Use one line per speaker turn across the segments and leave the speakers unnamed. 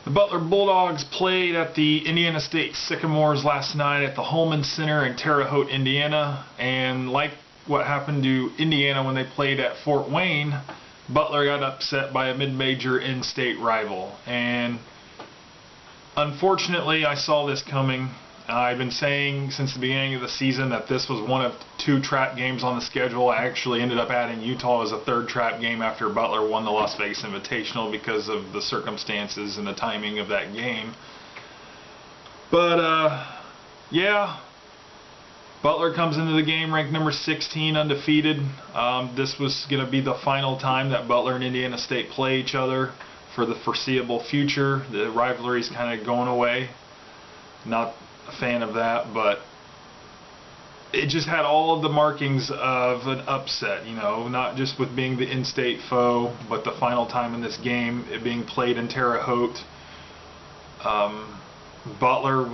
The Butler Bulldogs played at the Indiana State Sycamores last night at the Holman Center in Terre Haute, Indiana, and like what happened to Indiana when they played at Fort Wayne, Butler got upset by a mid-major in-state rival. And unfortunately, I saw this coming. I've been saying since the beginning of the season that this was one of two trap games on the schedule. I actually ended up adding Utah as a third trap game after Butler won the Las Vegas Invitational because of the circumstances and the timing of that game. But, yeah, Butler comes into the game ranked number 16, undefeated. This was going to be the final time that Butler and Indiana State play each other for the foreseeable future. The rivalry's kind of going away. Not a fan of that, but it just had all of the markings of an upset, you know, not just with being the in-state foe, but the final time in this game, it being played in Terre Haute. Butler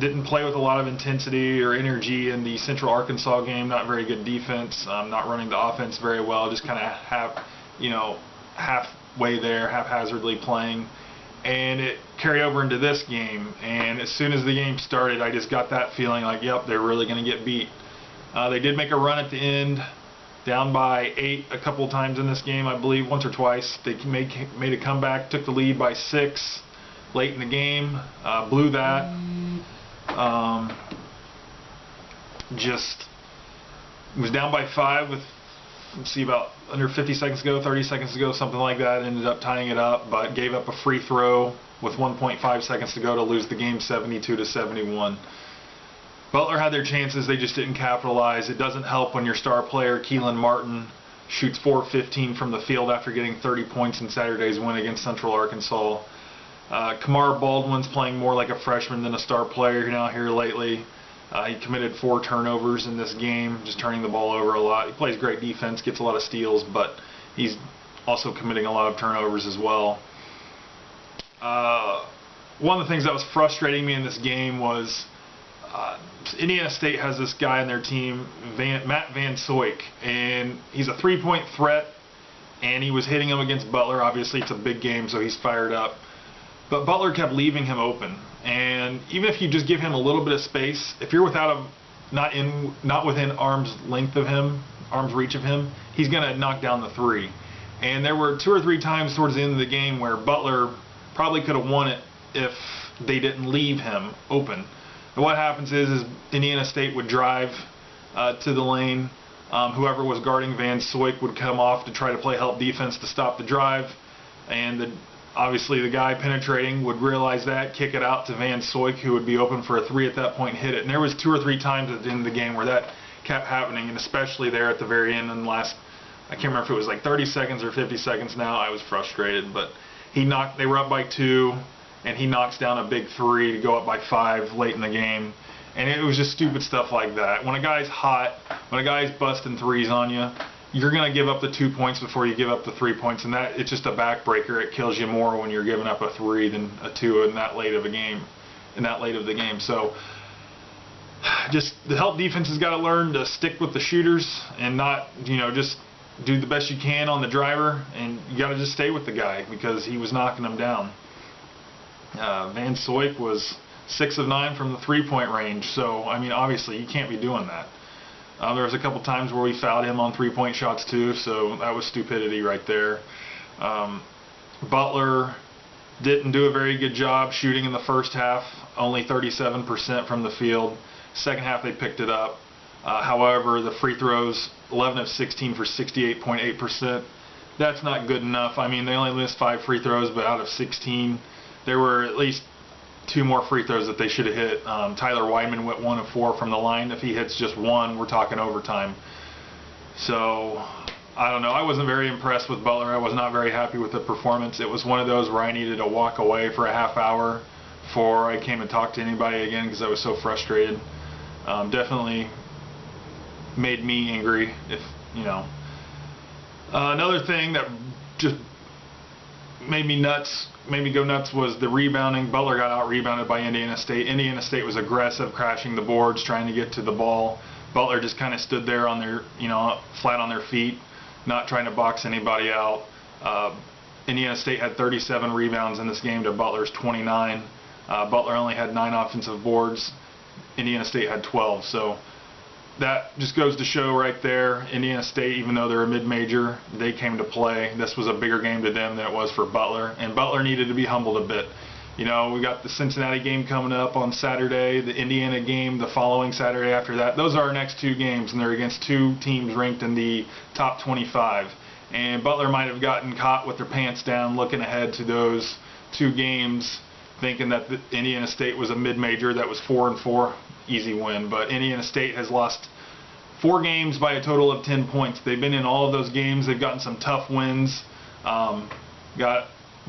didn't play with a lot of intensity or energy in the Central Arkansas game. Not very good defense, not running the offense very well, just kind of halfway there, haphazardly playing. And it carried over into this game, and as soon as the game started, I just got that feeling like, yep, they're really going to get beat. They did make a run at the end, down by 8 a couple times in this game, I believe, once or twice. They made a comeback, took the lead by 6 late in the game, blew that. Just was down by 5 with, let's see, about under 50 seconds to go, 30 seconds to go, something like that. Ended up tying it up, but gave up a free throw with 1.5 seconds to go to lose the game 72-71. Butler had their chances, they just didn't capitalize. It doesn't help when your star player, Keelan Martin, shoots 4-15 from the field after getting 30 points in Saturday's win against Central Arkansas. Kamar Baldwin's playing more like a freshman than a star player now here lately. He committed 4 turnovers in this game, just turning the ball over a lot. He plays great defense, gets a lot of steals, but he's also committing a lot of turnovers as well. One of the things that was frustrating me in this game was Indiana State has this guy on their team, Matt Van Soik, and he's a three-point threat, and he was hitting him against Butler. Obviously, it's a big game, so he's fired up. But Butler kept leaving him open, and even if you just give him a little bit of space, if you're not within arm's length of him, arm's reach of him, he's going to knock down the three. And there were 2 or 3 times towards the end of the game where Butler probably could have won it if they didn't leave him open. And what happens is Indiana State would drive to the lane. Whoever was guarding Van Soik would come off to try to play help defense to stop the drive, and obviously the guy penetrating would realize that, kick it out to Van Soik, who would be open for a 3 at that point, hit it. And there was 2 or 3 times at the end of the game where that kept happening, and especially there at the very end in the last, I can't remember if it was like 30 seconds or 50 seconds now. I was frustrated, but they were up by 2, and he knocks down a big 3 to go up by 5 late in the game. And it was just stupid stuff like that. When a guy's hot, when a guy's busting threes on you, you're going to give up the 2 points before you give up the 3 points, and it's just a backbreaker. It kills you more when you're giving up a 3 than a 2 in that late of a game. So just the help defense has got to learn to stick with the shooters and not, just do the best you can on the driver, and you got to just stay with the guy because he was knocking them down. Van Soik was 6 of 9 from the 3-point range, so I mean, obviously you can't be doing that. There was a couple times where we fouled him on 3-point shots too, so that was stupidity right there. Butler didn't do a very good job shooting in the first half, only 37% from the field. Second half they picked it up. However, the free throws, 11 of 16 for 68.8%. That's not good enough. I mean, they only missed 5 free throws, but out of 16, there were at least 2 more free throws that they should have hit. Tyler Weidman went 1 of 4 from the line. If he hits just 1, we're talking overtime. So, I don't know. I wasn't very impressed with Butler. I was not very happy with the performance. It was one of those where I needed to walk away for a half hour before I came and talked to anybody again because I was so frustrated. Definitely made me angry. Another thing that just made me go nuts was the rebounding. Butler got out-rebounded by Indiana State. Indiana State was aggressive, crashing the boards, trying to get to the ball. Butler just kind of stood there on their, flat on their feet, not trying to box anybody out. Indiana State had 37 rebounds in this game to Butler's 29. Butler only had 9 offensive boards. Indiana State had 12. So that just goes to show right there, Indiana State, even though they're a mid-major, they came to play. This was a bigger game to them than it was for Butler, and Butler needed to be humbled a bit. You know, we got the Cincinnati game coming up on Saturday, the Indiana game the following Saturday after that. Those are our next 2 games, and they're against 2 teams ranked in the top 25. And Butler might have gotten caught with their pants down looking ahead to those 2 games, thinking that Indiana State was a mid-major that was 4-4, easy win. But Indiana State has lost 4 games by a total of 10 points. They've been in all of those games. They've gotten some tough wins.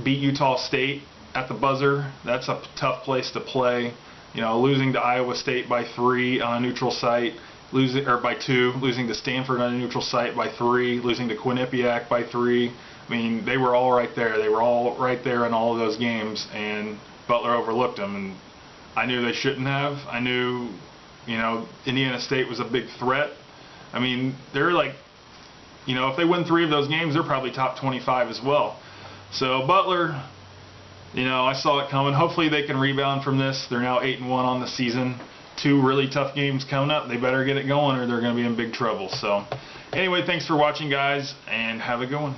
Beat Utah State at the buzzer. That's a tough place to play. You know, losing to Iowa State by 3 on a neutral site, by 2, losing to Stanford on a neutral site by 3, losing to Quinnipiac by 3. I mean, they were all right there. They were all right there in all of those games, and Butler overlooked them. And I knew they shouldn't have. I knew, you know, Indiana State was a big threat. I mean, they're like, you know, if they win 3 of those games, they're probably top 25 as well. So Butler, you know, I saw it coming. Hopefully they can rebound from this. They're now 8-1 on the season. 2 really tough games coming up. They better get it going or they're going to be in big trouble. So anyway, thanks for watching, guys, and have a good one.